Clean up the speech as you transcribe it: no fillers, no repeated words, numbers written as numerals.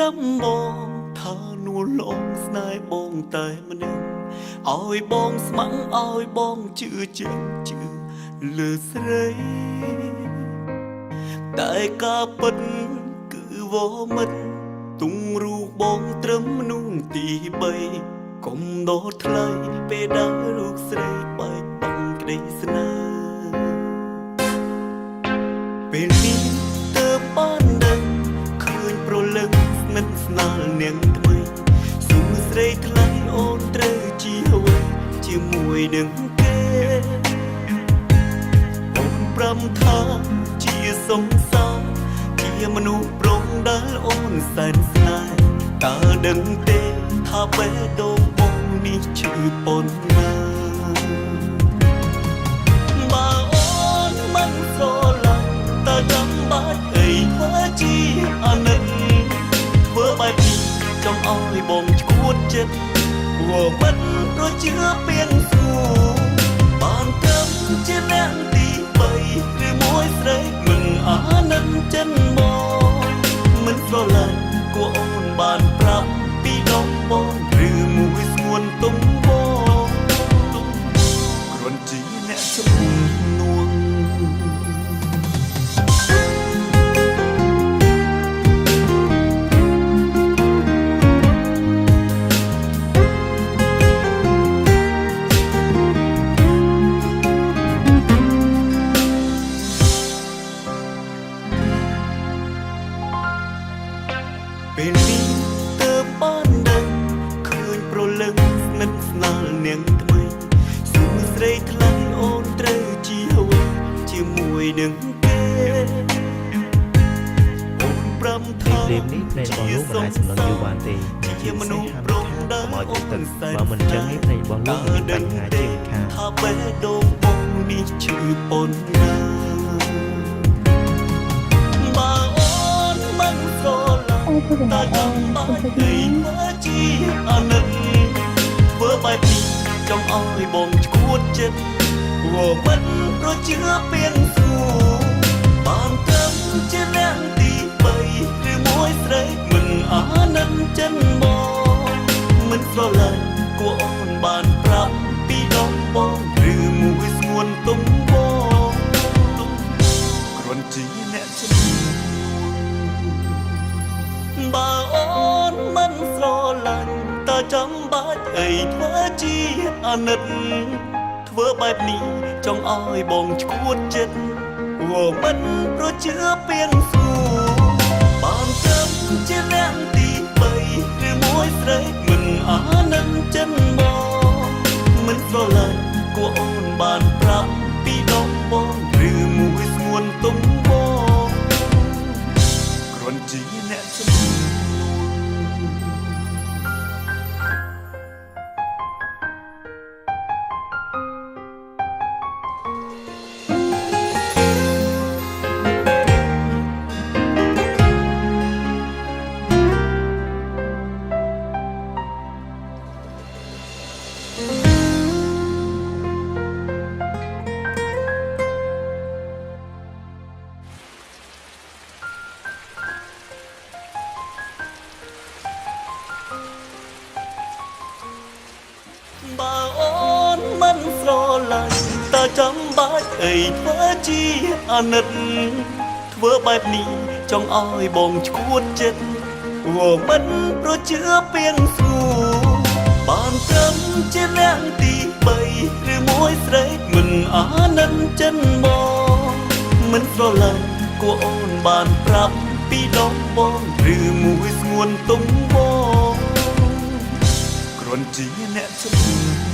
5បងថានួលលងស្នេហ៍បងតែម្នាក់ឲ្យបងស្ម័គ្រឲ្យបងជឿជាក់ជឿលើស្រីតែការពិតគឺវមិតទុំរូបបងត្រឹមនោះទី3កុំដោតថ្លៃពេលដែលរូបស្រីបែកបាំងក្តីស្នេហ៍ពេលនេះទើបបានដឹងឃើញប្រលឹងស្និទ្ធស្នាលនាងថ្មីសួស្រីថ្លៃអូនត្រូវជាអ្វីជាមួយនឹងគេអូនប្រំថាជាសង្សារជាមនុស្សប្រុងដែលអូនសែនស្នេហ៍តើដឹងទេថាបេះដូងបងនេះឈឺប៉ុណ្ណាបើអូនមិនស្រឡាញ់តើចាំបាច់អីធ្វើជាអាណិតធ្វើបែបនេះចង់ឲ្យបងឈួតចិត្តព្រោះមិនប្រជឿពៀនសួរបានត្រឹមជាអ្នកទី3ឬមួយស្រីមិនអាណិតចិនមកមិនស្រឡាញ់គួរអូនបានប្រាប់ពីដងបងឬមួយស្ងួនទុំបងគ្រាន់ជាអ្នកជំនួសពេលនេះទើបបានដឹងឃើញប្រលឹងស្និទ្ធស្នាលនាងថ្មីសួស្រីថ្លៃអូនត្រូវជាអ្វីជាមួយនឹងគេអូនប្រំថាលេបនេះភ្នែករបស់លោកមិនអាចសម្លឹងយូរបានទេជាមនុស្សប្រុងដែលអូនសែនបើមិនចឹងនេះភ្នែករបស់លោកមានបញ្ហាជាងខាងថាបេះដូងបងនេះឈឺប៉ុណ្ណាបើអូនមិនស្រឡាញ់តើចាំបាច់អីមកជាអាណិតធ្វើបែបនេះចង់ឲ្យបងឈួតចិត្តព្រោះមិនប្រជឿពៀនសួរបានត្រឹមជាអ្នកទី3ឬមួយស្រីមិនអាណិតចិនមកមិនស្រឡាញ់គួរអូនបានប្រាប់ពីដងបងឬមួយស្ងួនទុំបងគ្រាន់ជាអ្នកជំនួសបើអូនមិនស្រឡាញ់តើចាំបាច់អីធ្វើជាអាណិតធ្វើបែបនេះចង់ឲ្យបងឈួតចិត្តព្រោះមិនប្រជឿពៀនសួរបានត្រឹមជាអ្នកទី3ឬមួយស្រីមិនអាណិតចិនមកមិនស្រឡាញ់គួរអូនបានប្រាប់ពីដងបងឬមួយស្ងួនទុំបងគ្រាន់ជាអ្នកជំនួសបើអូនមិនស្រឡាញ់តើចាំបាច់អីធ្វើជាអាណិតធ្វើបែបនេះចង់ឲ្យបងឈួតចិត្តព្រោះមិនប្រជឿពៀនសួរបានត្រឹមជាអ្នកទី3ឬមួយស្រីមិនអាណិតចិនមកមិនស្រឡាញ់គួរអូនបានប្រាប់ពីដងបងឬមួយស្ងួនទុំបងគ្រាន់ជាអ្នកជំនួស